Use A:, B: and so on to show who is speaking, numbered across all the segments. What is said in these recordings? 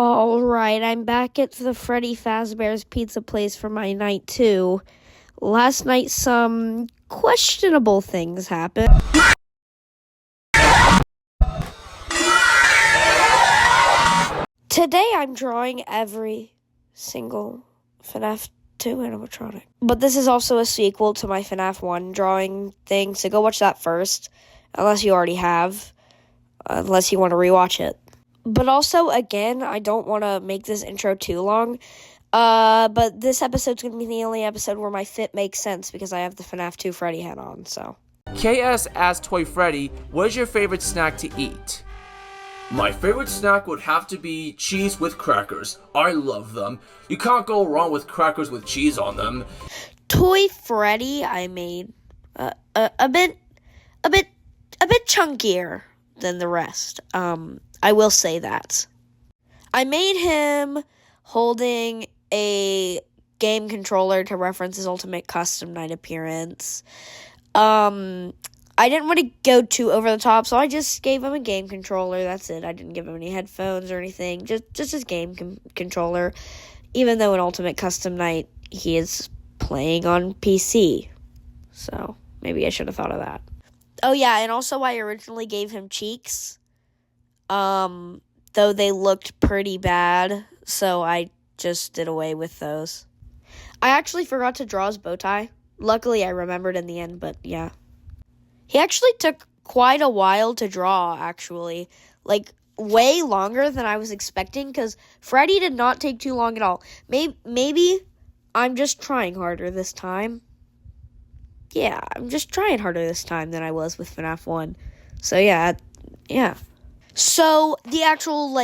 A: All right, I'm back at the Freddy Fazbear's Pizza Place for my night 2. Last night, some questionable things happened. Today, I'm drawing every single FNAF 2 animatronic. But this is also a sequel to my FNAF 1 drawing thing, so go watch that first, unless you already have, unless you want to rewatch it. But also, again, I don't want to make this intro too long, but this episode's going to be the only episode where my fit makes sense because I have the FNAF 2 Freddy hat on, so.
B: KS asked Toy Freddy, what is your favorite snack to eat?
C: My favorite snack would have to be cheese with crackers. I love them. You can't go wrong with crackers with cheese on them.
A: Toy Freddy, I made a bit chunkier than the rest. I will say that. I made him holding a game controller to reference his Ultimate Custom Night appearance. I didn't want to go too over the top, so I just gave him a game controller. That's it. I didn't give him any headphones or anything. Just his game controller. Even though in Ultimate Custom Night, he is playing on PC. So, maybe I should have thought of that. Oh, yeah, and also I originally gave him cheeks. Though they looked pretty bad, so I just did away with those. I actually forgot to draw his bow tie. Luckily, I remembered in the end, but yeah. He actually took quite a while to draw, actually. Like, way longer than I was expecting, because Freddy did not take too long at all. Maybe I'm just trying harder this time. Yeah, I'm just trying harder this time than I was with FNAF 1. So, yeah. So, the actual,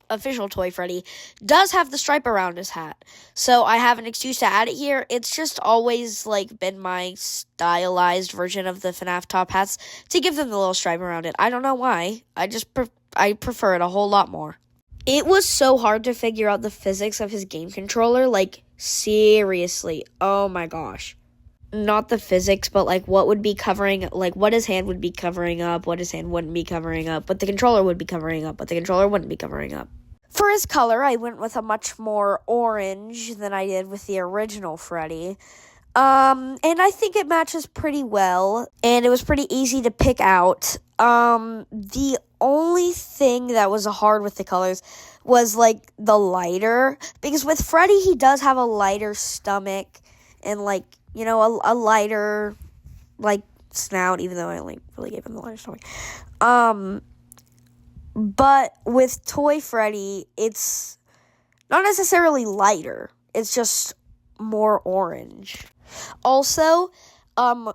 A: official Toy Freddy does have the stripe around his hat. So, I have an excuse to add it here. It's just always, been my stylized version of the FNAF top hats to give them the little stripe around it. I don't know why. I prefer it a whole lot more. It was so hard to figure out the physics of his game controller. Seriously. Oh, my gosh. Not the physics, but, what would be covering, what his hand would be covering up, what his hand wouldn't be covering up, what the controller would be covering up, what the controller wouldn't be covering up. For his color, I went with a much more orange than I did with the original Freddy. And I think it matches pretty well, and it was pretty easy to pick out. The only thing that was hard with the colors was, the lighter, because with Freddy, he does have a lighter stomach, and, a lighter, snout, even though I only really gave him the lighter stomach. But with Toy Freddy, it's not necessarily lighter. It's just more orange. Also,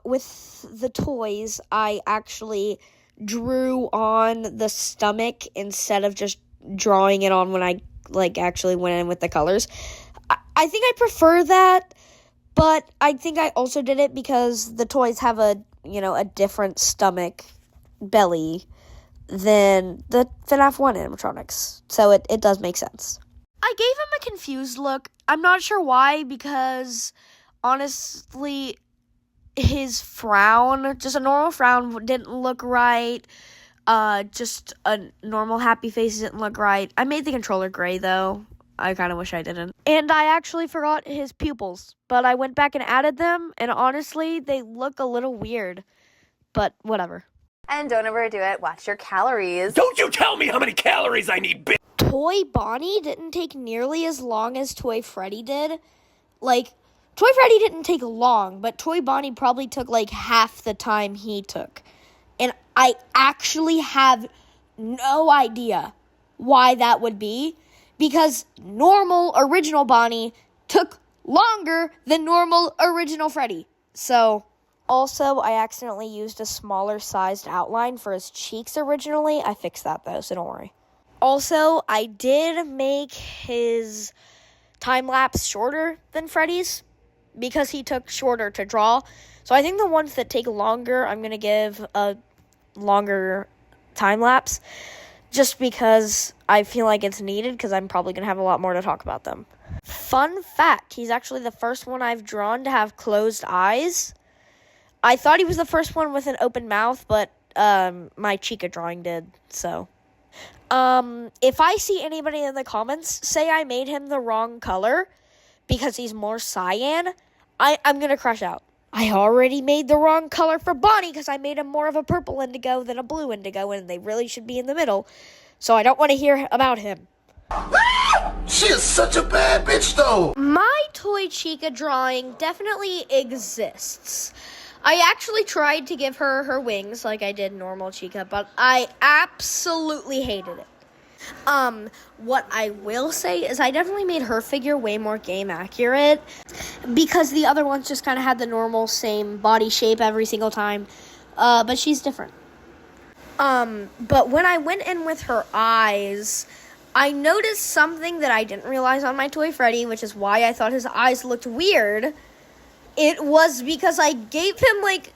A: with the toys, I actually drew on the stomach instead of just drawing it on when I, actually went in with the colors. I think I prefer that. But I think I also did it because the toys have a different stomach belly than the FNAF 1 animatronics. So it does make sense. I gave him a confused look. I'm not sure why, because honestly, his frown, just a normal frown, didn't look right. Just a normal happy face didn't look right. I made the controller gray, though. I kind of wish I didn't. And I actually forgot his pupils, but I went back and added them, and honestly, they look a little weird, but whatever.
D: And don't overdo it. Watch your calories.
C: Don't you tell me how many calories I need, bitch!
A: Toy Bonnie didn't take nearly as long as Toy Freddy did. Toy Freddy didn't take long, but Toy Bonnie probably took, half the time he took. And I actually have no idea why that would be. Because normal original Bonnie took longer than normal original Freddy. So, also, I accidentally used a smaller sized outline for his cheeks originally. I fixed that though, so don't worry. Also, I did make his time lapse shorter than Freddy's because he took shorter to draw. So I think the ones that take longer, I'm going to give a longer time lapse. Just because I feel like it's needed, because I'm probably going to have a lot more to talk about them. Fun fact, he's actually the first one I've drawn to have closed eyes. I thought he was the first one with an open mouth, but my Chica drawing did, so If I see anybody in the comments say I made him the wrong color because he's more cyan, I'm gonna crash out. I already made the wrong color for Bonnie because I made him more of a purple indigo than a blue indigo, and they really should be in the middle. So I don't want to hear about him.
E: She is such a bad bitch, though.
A: My toy Chica drawing definitely exists. I actually tried to give her her wings like I did normal Chica, but I absolutely hated it. What I will say is I definitely made her figure way more game accurate because the other ones just kind of had the normal same body shape every single time, but she's different. But when I went in with her eyes, I noticed something that I didn't realize on my toy Freddy, which is why I thought his eyes looked weird. It was because I gave him, like,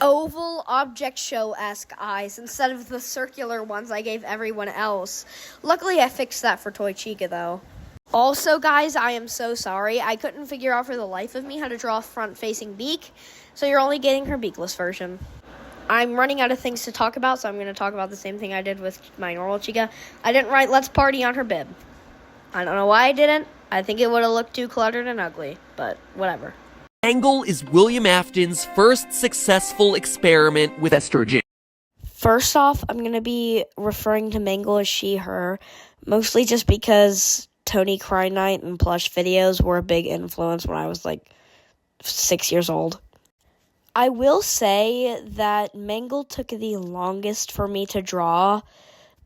A: oval object show-esque eyes instead of the circular ones I gave everyone else. Luckily, I fixed that for Toy Chica, though. Also, guys, I am so sorry. I couldn't figure out for the life of me how to draw a front-facing beak, so you're only getting her beakless version. I'm running out of things to talk about, so I'm going to talk about the same thing I did with my normal Chica. I didn't write Let's Party on her bib. I don't know why I didn't. I think it would have looked too cluttered and ugly, but whatever.
F: Mangle is William Afton's first successful experiment with estrogen.
A: First off, I'm going to be referring to Mangle as she, her, mostly just because Tony Cry Night and plush videos were a big influence when I was like 6 years old. I will say that Mangle took the longest for me to draw,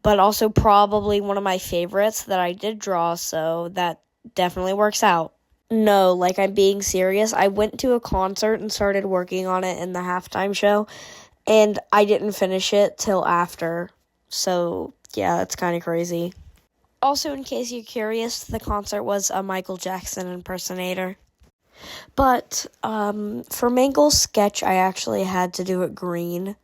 A: but also probably one of my favorites that I did draw, so that definitely works out. No, like, I'm being serious. I went to a concert and started working on it in the halftime show, and I didn't finish it till after. So, yeah, that's kind of crazy. Also, in case you're curious, the concert was a Michael Jackson impersonator. But, for Mangle's sketch, I actually had to do it green.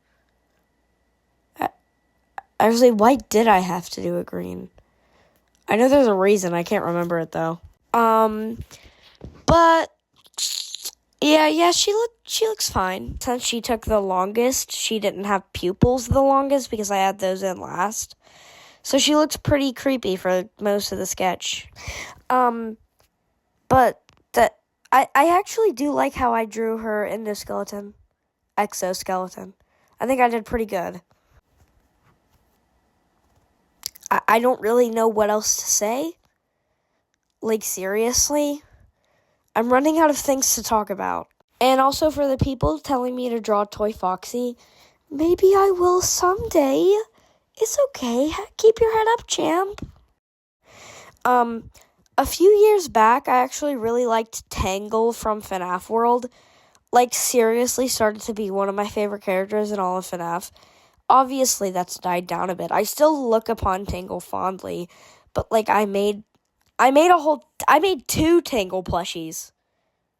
A: Actually, why did I have to do it green? I know there's a reason. I can't remember it, though. But yeah, she looks fine. Since she took the longest, she didn't have pupils the longest because I had those in last. So she looks pretty creepy for most of the sketch. But I actually do like how I drew her exoskeleton. I think I did pretty good. I don't really know what else to say. Like, seriously? I'm running out of things to talk about. And also for the people telling me to draw Toy Foxy, maybe I will someday. It's okay. Keep your head up, champ. A few years back, I actually really liked Tangle from FNAF World. Like, seriously started to be one of my favorite characters in all of FNAF. Obviously, that's died down a bit. I still look upon Tangle fondly, but, like, I made 2 Tangle plushies.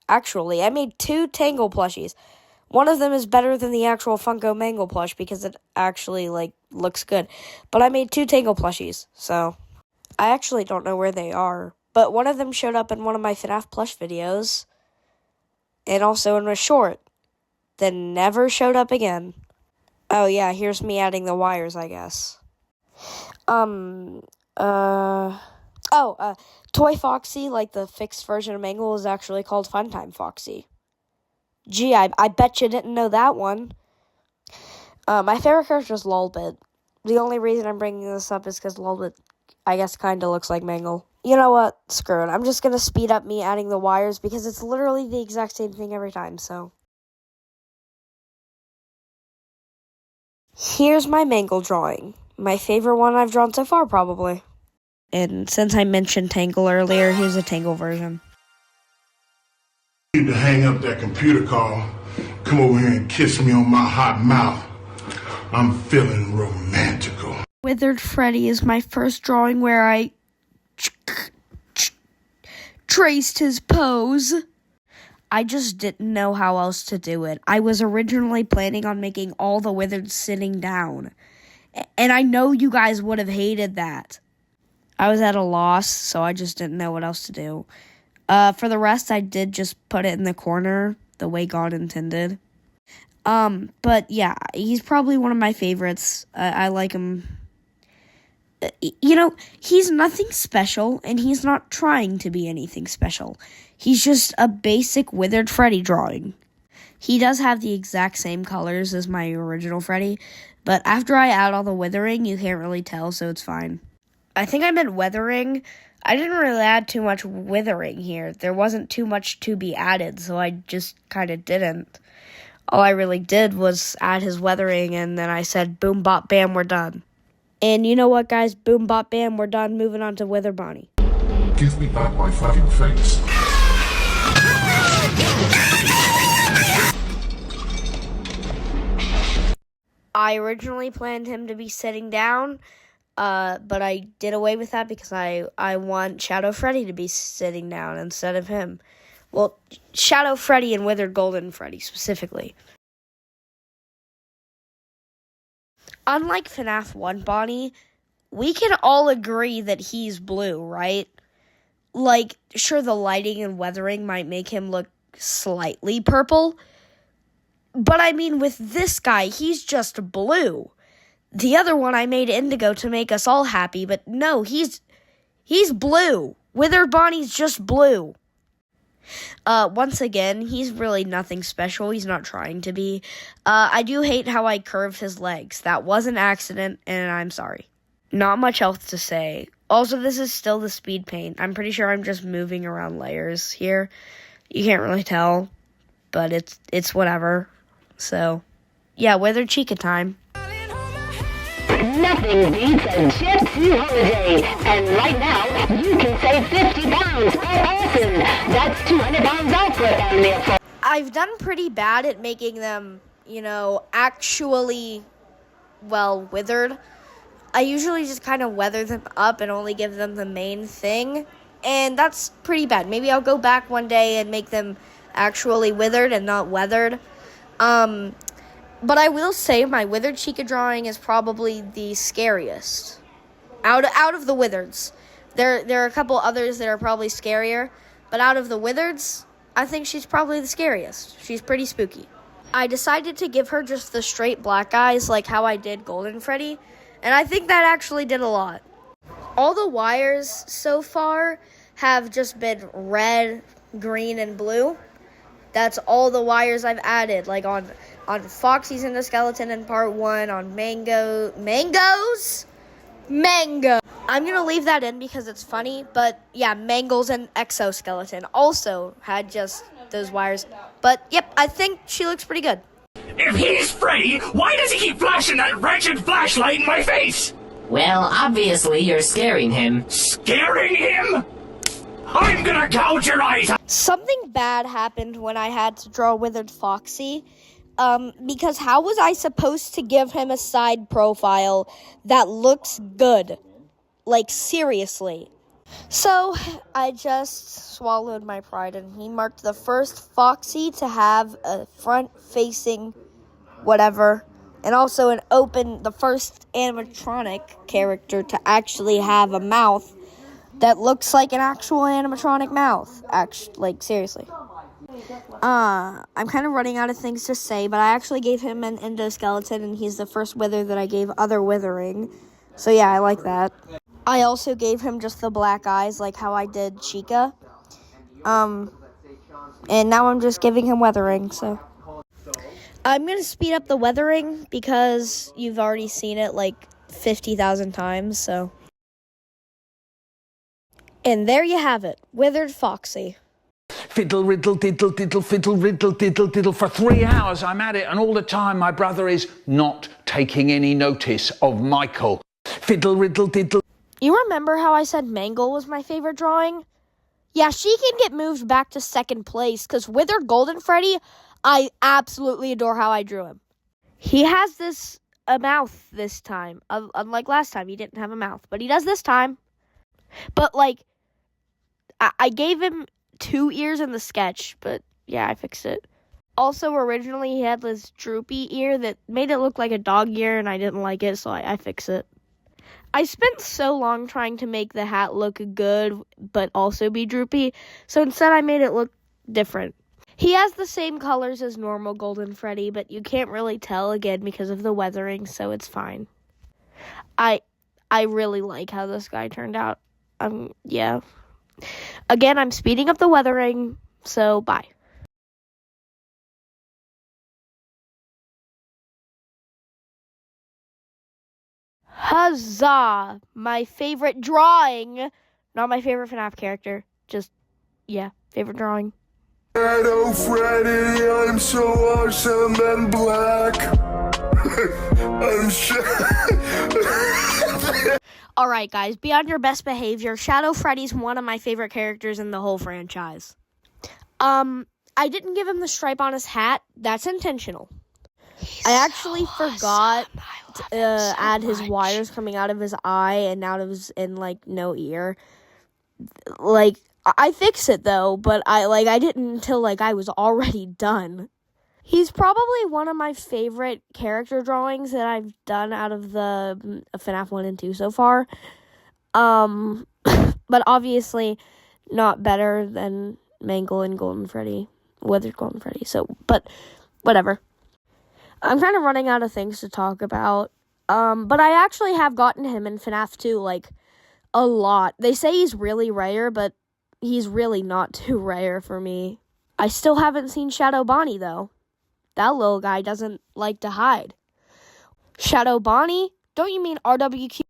A: Actually, I made 2 Tangle plushies. One of them is better than the actual Funko Mangle plush because it actually, like, looks good. But I made 2 Tangle plushies, so I actually don't know where they are. But one of them showed up in one of my FNAF plush videos and also in a short, then never showed up again. Oh, yeah, here's me adding the wires, I guess. Toy Foxy, like the fixed version of Mangle, is actually called Funtime Foxy. Gee, I bet you didn't know that one. My favorite character is Lolbit. The only reason I'm bringing this up is because Lolbit, I guess, kind of looks like Mangle. You know what? Screw it. I'm just going to speed up me adding the wires because it's literally the exact same thing every time, so. Here's my Mangle drawing. My favorite one I've drawn so far, probably. And since I mentioned Tangle earlier, here's a Tangle version.
E: You need to hang up that computer call. Come over here and kiss me on my hot mouth. I'm feeling romantical.
A: Withered Freddy is my first drawing where I traced his pose. I just didn't know how else to do it. I was originally planning on making all the Wizards sitting down. And I know you guys would have hated that. I was at a loss, so I just didn't know what else to do. For the rest, I did just put it in the corner, the way God intended. But yeah, he's probably one of my favorites. I like him He's nothing special, and he's not trying to be anything special. He's just a basic Withered Freddy drawing. He does have the exact same colors as my original Freddy, but after I add all the withering, you can't really tell, so it's fine. I think I meant weathering. I didn't really add too much withering here. There wasn't too much to be added, so I just kind of didn't. All I really did was add his weathering, and then I said, boom, bop, bam, we're done. And you know what, guys? Boom, bop, bam, we're done. Moving on to Wither Bonnie.
E: Give me back my fucking face.
A: I originally planned him to be sitting down, but I did away with that because I want Shadow Freddy to be sitting down instead of him. Well, Shadow Freddy and Withered Golden Freddy specifically. Unlike FNAF 1 Bonnie, we can all agree that he's blue, right? Like, sure, the lighting and weathering might make him look slightly purple, but I mean, with this guy, he's just blue. The other one I made indigo to make us all happy, but no, he's blue. Withered Bonnie's just blue. Once again, he's really nothing special. He's not trying to be. I do hate how I curved his legs. That was an accident, and I'm sorry. Not much else to say. Also, this is still the speed paint. I'm pretty sure I'm just moving around layers here. You can't really tell, but it's whatever. So, yeah, Withered Chica time.
G: Nothing beats a gypsy holiday. And right now, you can save 50 pounds per person. That's 200 pounds off for a family of four.
A: I've done pretty bad at making them, actually, withered. I usually just kind of weather them up and only give them the main thing. And that's pretty bad. Maybe I'll go back one day and make them actually withered and not weathered. But I will say my Withered Chica drawing is probably the scariest. Out of the Withereds. There are a couple others that are probably scarier, but out of the Withereds, I think she's probably the scariest. She's pretty spooky. I decided to give her just the straight black eyes like how I did Golden Freddy, and I think that actually did a lot. All the wires so far have just been red, green, and blue. That's all the wires I've added, like on Foxy's and the Skeleton in part 1, on Mango. I'm going to leave that in because it's funny, but yeah, Mangles and Exoskeleton also had just those wires. But yep, I think she looks pretty good.
H: If he's Freddy, why does he keep flashing that wretched flashlight in my face?
I: Well, obviously you're scaring him.
H: Scaring him? I'm gonna gouge your eyes out!
A: Something bad happened when I had to draw Withered Foxy. Because how was I supposed to give him a side profile that looks good? Like, seriously. So, I just swallowed my pride, and he marked the first Foxy to have a front-facing whatever, and also the first animatronic character to actually have a mouth that looks like an actual animatronic mouth. Seriously. I'm kind of running out of things to say, but I actually gave him an endoskeleton, and he's the first wither that I gave other withering. So yeah, I like that. I also gave him just the black eyes, like how I did Chica. And now I'm just giving him weathering, so. I'm going to speed up the weathering because you've already seen it like 50,000 times, so. And there you have it, Withered Foxy.
J: Fiddle, riddle, diddle, diddle, fiddle, riddle, diddle, diddle. For 3 hours I'm at it, and all the time my brother is not taking any notice of Michael. Fiddle, riddle, diddle.
A: You remember how I said Mangle was my favorite drawing? Yeah, she can get moved back to second place, because Withered Golden Freddy, I absolutely adore how I drew him. He has a mouth this time. Unlike last time, he didn't have a mouth, but he does this time. But, I gave him 2 ears in the sketch, but yeah, I fixed it. Also, originally he had this droopy ear that made it look like a dog ear, and I didn't like it, so I fixed it. I spent so long trying to make the hat look good, but also be droopy, so instead I made it look different. He has the same colors as normal Golden Freddy, but you can't really tell again because of the weathering, so it's fine. I I really like how this guy turned out. Yeah. Again, I'm speeding up the weathering, so bye. Huzzah! My favorite drawing. Not my favorite FNAF character. Just, yeah, favorite drawing.
E: Shadow Freddy, I'm so awesome and black.
A: Alright, guys, be on your best behavior. Shadow Freddy's one of my favorite characters in the whole franchise. I didn't give him the stripe on his hat. That's intentional. I actually forgot to add his wires coming out of his eye and out of his, and, like, no ear. Like, I fixed it, though, but I didn't until, like, I was already done. He's probably one of my favorite character drawings that I've done out of the FNAF 1 and 2 so far. But obviously not better than Mangle and Golden Freddy, Withered Golden Freddy, so, but whatever. I'm kind of running out of things to talk about, but I actually have gotten him in FNAF 2, like, a lot. They say he's really rare, but he's really not too rare for me. I still haven't seen Shadow Bonnie, though. That little guy doesn't like to hide. Shadow Bonnie? Don't you mean RWQ?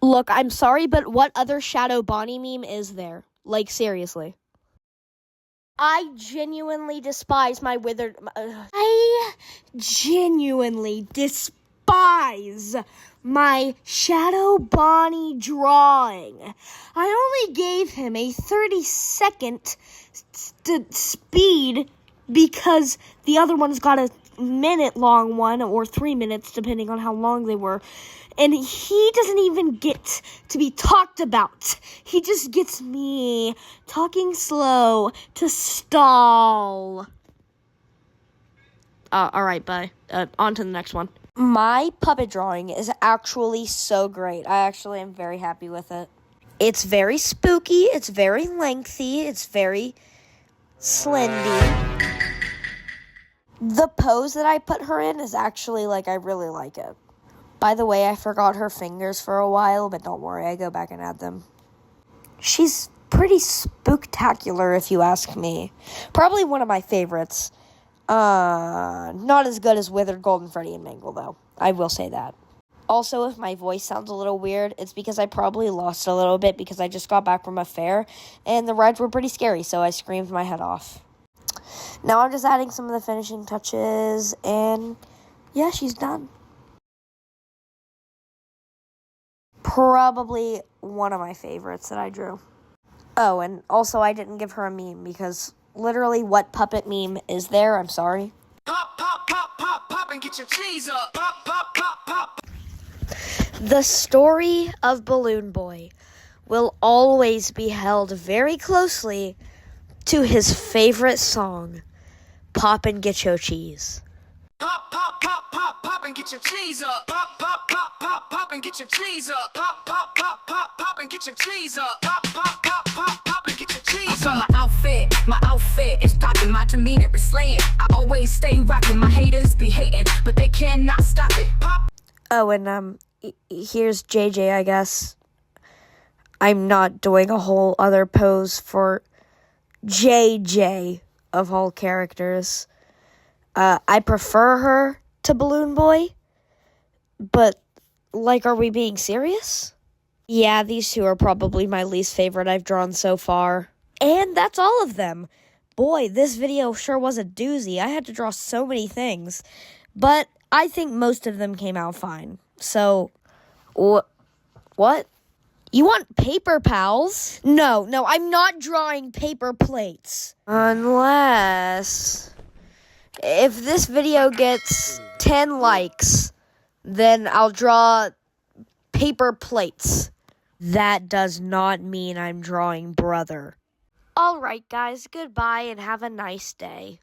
A: Look, I'm sorry, but what other Shadow Bonnie meme is there? Like, seriously. I genuinely despise my withered... I genuinely despise my Shadow Bonnie drawing. I only gave him a 30-second speed because the other one's got a minute-long one, or 3 minutes, depending on how long they were. And he doesn't even get to be talked about. He just gets me talking slow to stall. Alright, bye. On to the next one. My puppet drawing is actually so great. I actually am very happy with it. It's very spooky. It's very lengthy. It's very slendy. The pose that I put her in is actually, like, I really like it. By the way, I forgot her fingers for a while, but don't worry, I go back and add them. She's pretty spooktacular, if you ask me. Probably one of my favorites. Not as good as Withered Golden Freddy and Mangle, though. I will say that. Also, if my voice sounds a little weird, it's because I probably lost a little bit because I just got back from a fair, and the rides were pretty scary, so I screamed my head off. Now I'm just adding some of the finishing touches, and yeah, she's done. Probably one of my favorites that I drew. Oh, and also I didn't give her a meme because literally what puppet meme is there? I'm sorry.
H: Pop, pop, pop, pop, pop, and get your cheese up. Pop, pop, pop, pop.
A: The story of Balloon Boy will always be held very closely to his favorite song, Pop and Get Your Cheese.
H: Pop, pop, pop, pop, pop, and get your cheese up. Pop, pop, pop, pop, pop, and get your cheese up. Pop, pop, pop, pop, pop, and get your cheese up. Pop, pop, pop, pop, pop, and get your cheese up. My outfit is popping, my demeanor is slaying. I always stay rocking, my haters be hating, but they cannot stop it. Pop.
A: Oh, and here's JJ, I guess. I'm not doing a whole other pose for JJ of all characters. I prefer her to Balloon Boy, but, like, are we being serious? Yeah, these two are probably my least favorite I've drawn so far. And that's all of them. Boy, this video sure was a doozy. I had to draw so many things, but I think most of them came out fine. So, what? You want paper pals? No, I'm not drawing paper plates. Unless... if this video gets 10 likes, then I'll draw paper plates. That does not mean I'm drawing brother. Alright guys, goodbye and have a nice day.